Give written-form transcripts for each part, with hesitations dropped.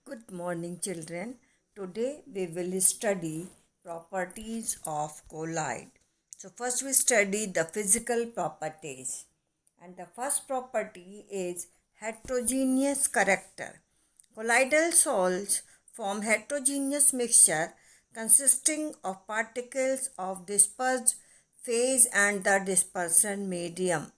Good morning, children. Today we will study properties of colloid. So, first we study the physical properties. And the first property is heterogeneous character. Colloidal salts form heterogeneous mixture consisting of particles of dispersed phase and the dispersion medium.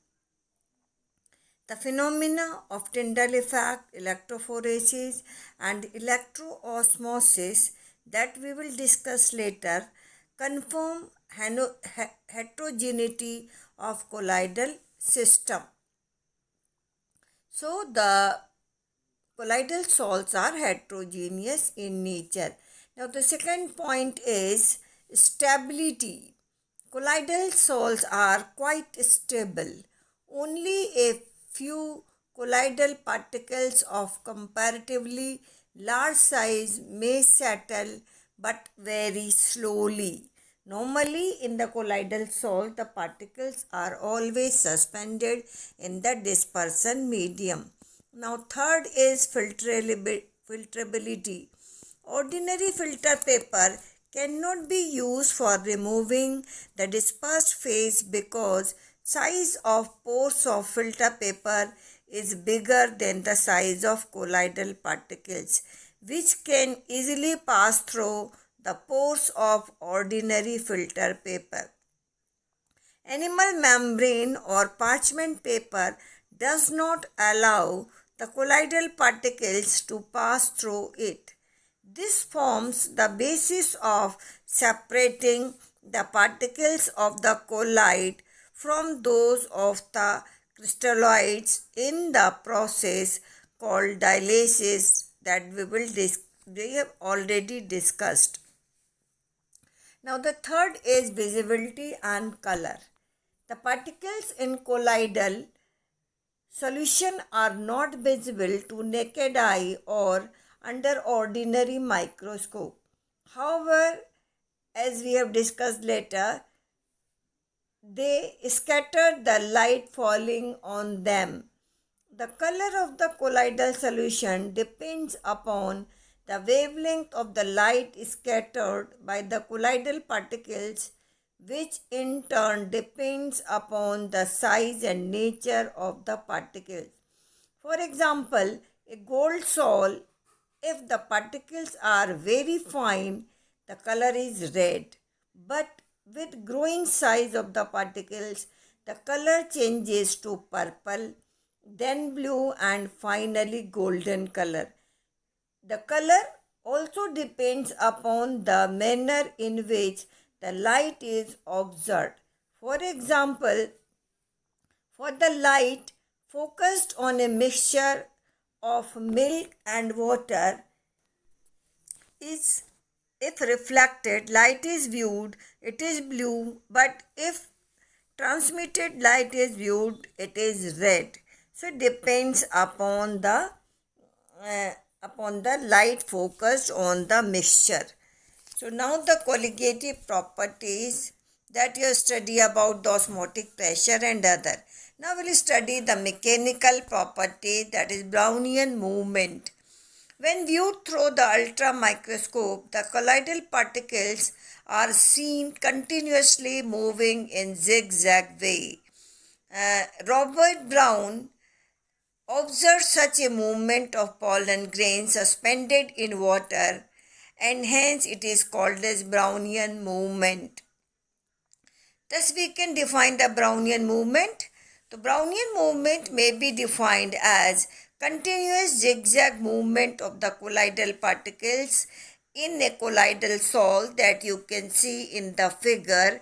The phenomena of Tyndall effect, electrophoresis, and electroosmosis that we will discuss later confirm heterogeneity of colloidal system. So the colloidal salts are heterogeneous in nature. Now the second point is stability. Colloidal salts are quite stable. Only a few colloidal particles of comparatively large size may settle but very slowly. Normally in the colloidal salt, the particles are always suspended in the dispersion medium. Now third is filtrability. Ordinary filter paper cannot be used for removing the dispersed phase because size of pores of filter paper is bigger than the size of colloidal particles, which can easily pass through the pores of ordinary filter paper. Animal membrane or parchment paper does not allow the colloidal particles to pass through it. This forms the basis of separating the particles of the colloid from those of the crystalloids in the process called dialysis that we have already discussed. Now the third is visibility and color. The particles in colloidal solution are not visible to naked eye or under ordinary microscope. However, as we have discussed later, they scatter the light falling on them. The color of the colloidal solution depends upon the wavelength of the light scattered by the colloidal particles, which in turn depends upon the size and nature of the particles. For example, a gold sol, if the particles are very fine, the color is red. But with growing size of the particles, the color changes to purple, then blue, and finally golden color. The color also depends upon the manner in which the light is observed. For example, for the light focused on a mixture of milk and water is, if reflected light is viewed, it is blue, but if transmitted light is viewed, it is red. So it depends upon the light focused on the mixture. So now the colligative properties that you study about the osmotic pressure and other. Now we will study the mechanical property, that is Brownian movement. When viewed through the ultra microscope, the colloidal particles are seen continuously moving in zigzag way. Robert Brown observed such a movement of pollen grains suspended in water, and hence it is called as Brownian movement. Thus we can define the Brownian movement. The Brownian movement may be defined as continuous zigzag movement of the colloidal particles in a colloidal salt that you can see in the figure.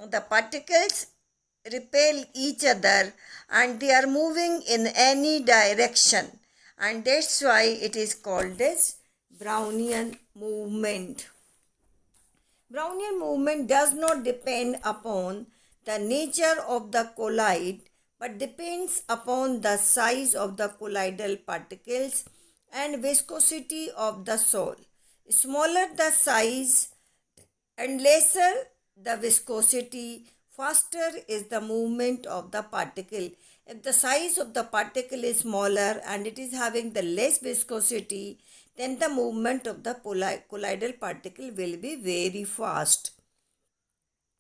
The particles repel each other and they are moving in any direction, and that's why it is called as Brownian movement. Brownian movement does not depend upon the nature of the colloid but depends upon the size of the colloidal particles and viscosity of the salt. Smaller the size and lesser the viscosity, faster is the movement of the particle. If the size of the particle is smaller and it is having the less viscosity, then the movement of the colloidal particle will be very fast.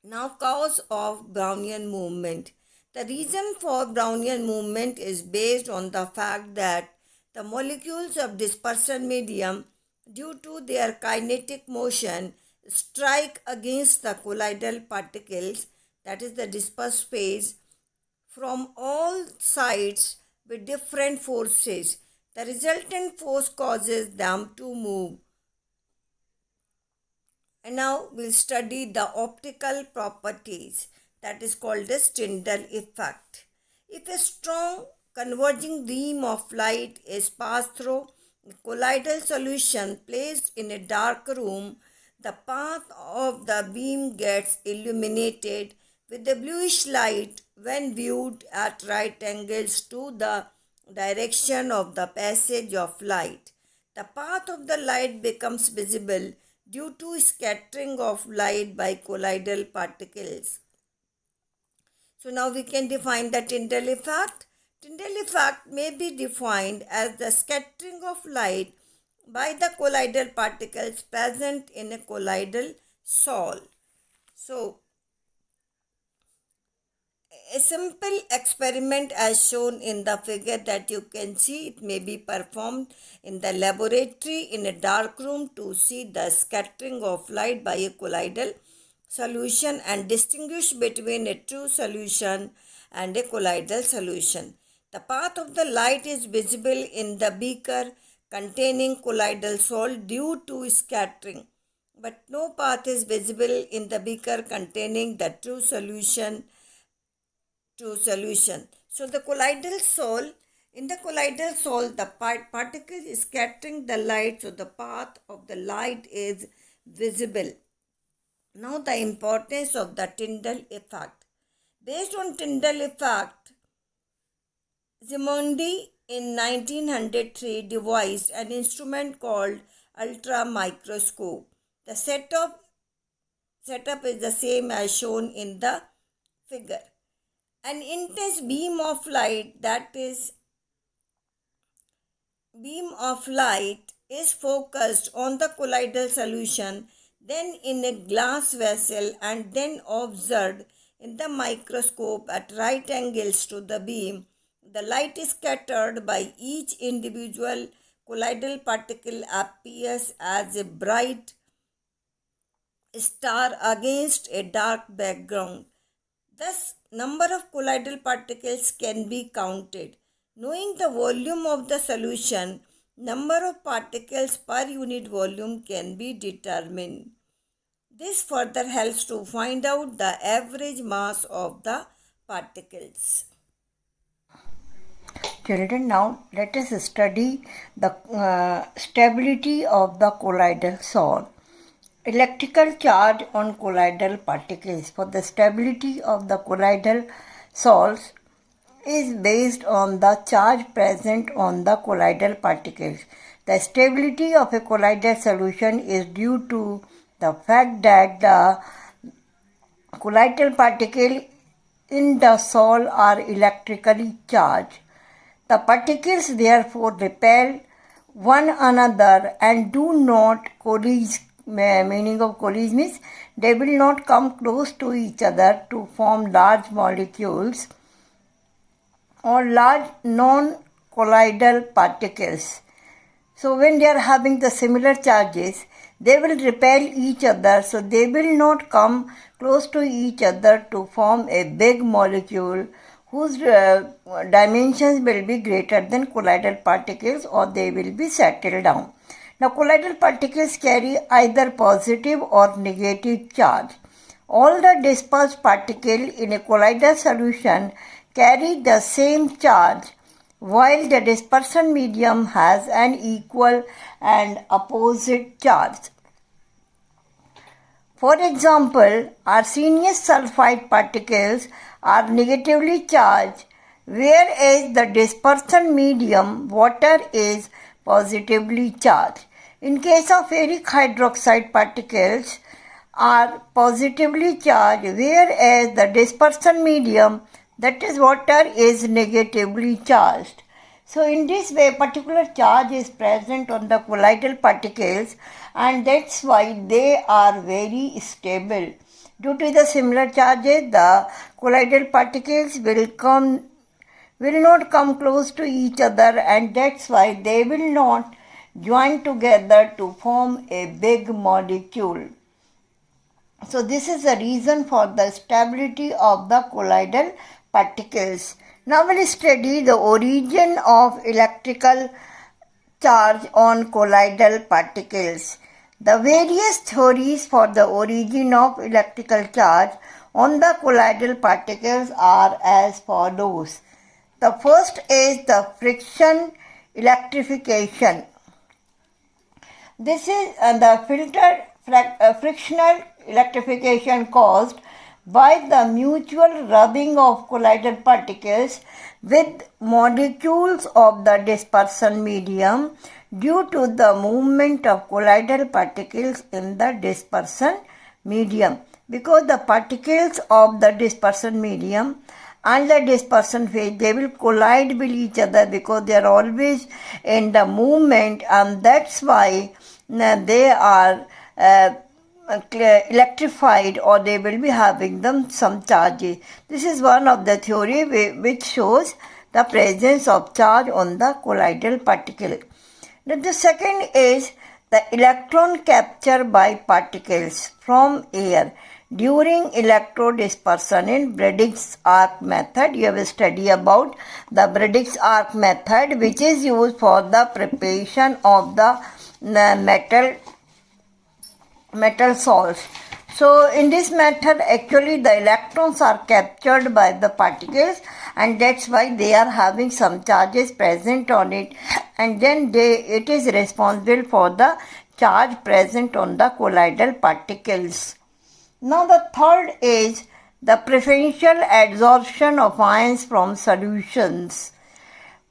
Now, cause of Brownian movement. The reason for Brownian movement is based on the fact that the molecules of dispersion medium, due to their kinetic motion, strike against the colloidal particles, that is the dispersed phase, from all sides with different forces. The resultant force causes them to move. And now we'll study the optical properties, that is called as Tyndall effect. If a strong converging beam of light is passed through a colloidal solution placed in a dark room, the path of the beam gets illuminated with a bluish light when viewed at right angles to the direction of the passage of light. The path of the light becomes visible due to scattering of light by colloidal particles. So now we can define the Tyndall effect. Tyndall effect may be defined as the scattering of light by the colloidal particles present in a colloidal sol. So a simple experiment as shown in the figure that you can see, it may be performed in the laboratory in a dark room to see the scattering of light by a colloidal solution and distinguish between a true solution and a colloidal solution. The path of the light is visible in the beaker containing colloidal salt due to scattering, but no path is visible in the beaker containing the true solution. So the colloidal sol, in the colloidal sol, the particle is scattering the light, so the path of the light is visible. Now the importance of the Tyndall effect. Based on Tyndall effect, Simondi in 1903 devised an instrument called ultramicroscope. The setup is the same as shown in the figure. An intense beam of light, is focused on the colloidal solution, then in a glass vessel, and then observed in the microscope at right angles to the beam. The light is scattered by each individual colloidal particle appears as a bright star against a dark background. Thus, number of colloidal particles can be counted. Knowing the volume of the solution, number of particles per unit volume can be determined. This further helps to find out the average mass of the particles. Children, now let us study the stability of the colloidal sol. Electrical charge on colloidal particles. For the stability of the colloidal sols is based on the charge present on the colloidal particles. The stability of a colloidal solution is due to the fact that the colloidal particles in the sol are electrically charged. The particles therefore repel one another and do not collide. Meaning of collision means they will not come close to each other to form large molecules or large non-colloidal particles. So when they are having the similar charges, they will repel each other, so they will not come close to each other to form a big molecule whose dimensions will be greater than colloidal particles, or they will be settled down. Now, colloidal particles carry either positive or negative charge. All the dispersed particles in a colloidal solution carry the same charge, while the dispersion medium has an equal and opposite charge. For example, arsenious sulfide particles are negatively charged, whereas the dispersion medium, water, is positively charged. In case of ferric hydroxide, particles are positively charged, whereas the dispersion medium, that is water, is negatively charged. So in this way, particular charge is present on the colloidal particles, and that's why they are very stable. Due to the similar charges, the colloidal particles will not come close to each other, and that's why they will not join together to form a big molecule. So this is the reason for the stability of the colloidal particles. Now we'll study the origin of electrical charge on colloidal particles. The various theories for the origin of electrical charge on the colloidal particles are as follows. The first is the friction electrification. This is the frictional electrification caused by the mutual rubbing of colloidal particles with molecules of the dispersion medium due to the movement of colloidal particles in the dispersion medium. Because the particles of the dispersion medium and the dispersion phase, they will collide with each other because they are always in the movement, and that's why they are electrified, or they will be having some charges. This is one of the theory which shows the presence of charge on the colloidal particle. Then the second is the electron capture by particles from air during electrodispersion in Brady's arc method. You have studied about the Brady's arc method, which is used for the preparation of the metal salts. So in this method, actually the electrons are captured by the particles, and that's why they are having some charges present on it, and then it is responsible for the charge present on the colloidal particles. Now the third is the preferential adsorption of ions from solutions.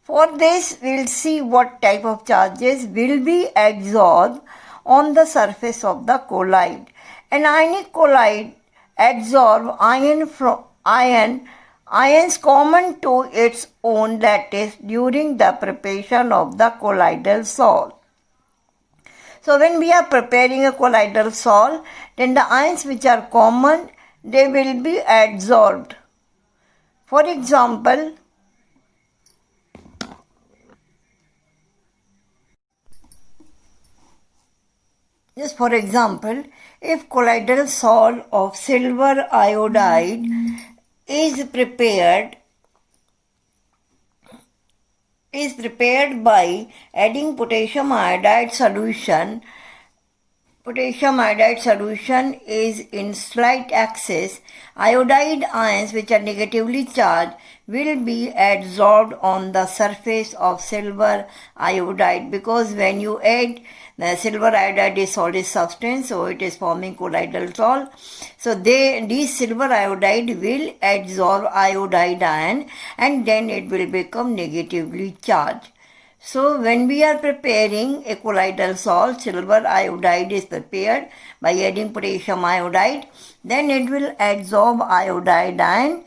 For this, we'll see what type of charges will be adsorbed on the surface of the colloid. An ionic colloid adsorbs ions common to its own lattice during the preparation of the colloidal salt. So when we are preparing a colloidal salt, then the ions which are common, they will be adsorbed. For example, if colloidal salt of silver iodide is prepared by adding potassium iodide solution. Potassium iodide solution is in slight excess. Iodide ions which are negatively charged will be adsorbed on the surface of silver iodide, because when you add the silver iodide is solid substance, so it is forming colloidal salt. So these silver iodide will adsorb iodide ion, and then it will become negatively charged. So when we are preparing a colloidal salt, silver iodide is prepared by adding potassium iodide, then it will adsorb iodide ion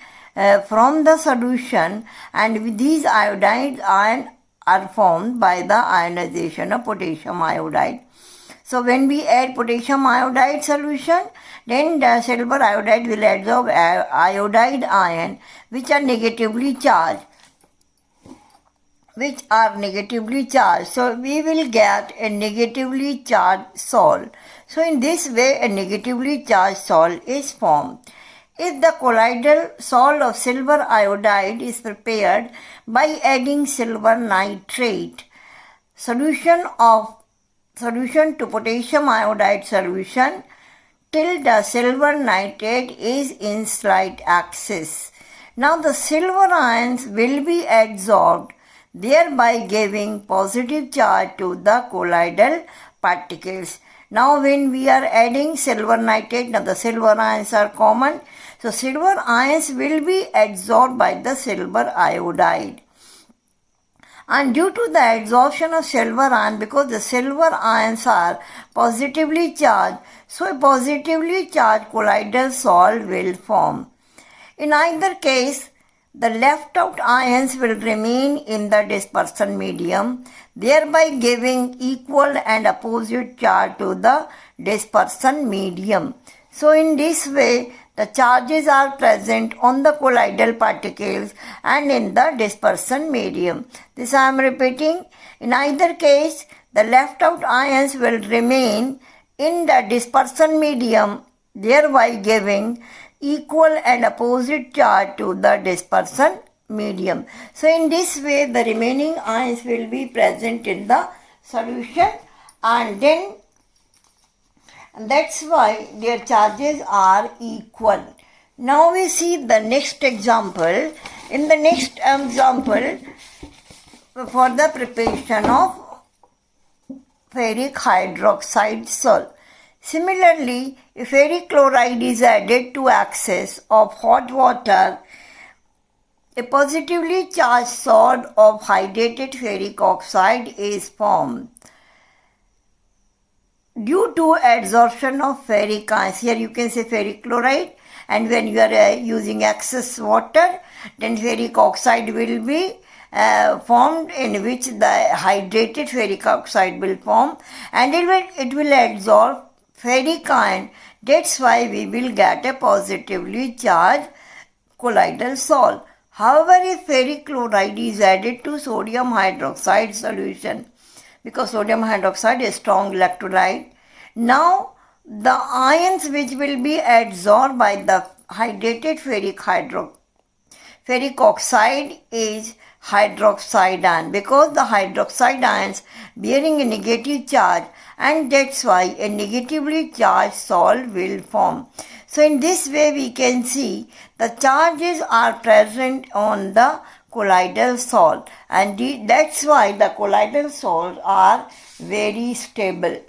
from the solution, and these iodide ion are formed by the ionization of potassium iodide. So when we add potassium iodide solution, then the silver iodide will adsorb iodide ion which are negatively charged. So we will get a negatively charged salt. So in this way, a negatively charged salt is formed. If the colloidal salt of silver iodide is prepared by adding silver nitrate solution to potassium iodide solution till the silver nitrate is in slight excess, now the silver ions will be adsorbed, thereby giving positive charge to the colloidal particles. Now when we are adding silver nitrate, now the silver ions are common, so silver ions will be adsorbed by the silver iodide. And due to the adsorption of silver ion, because the silver ions are positively charged, so a positively charged colloidal salt will form. In either case, the left out ions will remain in the dispersion medium, thereby giving equal and opposite charge to the dispersion medium. So in this way, the charges are present on the colloidal particles and in the dispersion medium. This I am repeating. In either case, the left out ions will remain in the dispersion medium, thereby giving equal and opposite charge to the dispersion medium. So in this way, the remaining ions will be present in the solution, and that's why their charges are equal. Now we see the next example. In the next example, for the preparation of ferric hydroxide salt. Similarly, if ferric chloride is added to excess of hot water, a positively charged salt of hydrated ferric oxide is formed. Due to adsorption of ferric ions, here you can say ferric chloride, and when you are using excess water, then ferric oxide will be formed, in which the hydrated ferric oxide will form, and it will adsorb ferric ion. That's why we will get a positively charged colloidal salt. However, if ferric chloride is added to sodium hydroxide solution, because sodium hydroxide is strong electrolyte, now the ions which will be adsorbed by the hydrated ferric oxide is hydroxide ion, because the hydroxide ions bearing a negative charge, and that's why a negatively charged salt will form. So in this way we can see the charges are present on the colloidal salt, and that's why the colloidal salts are very stable.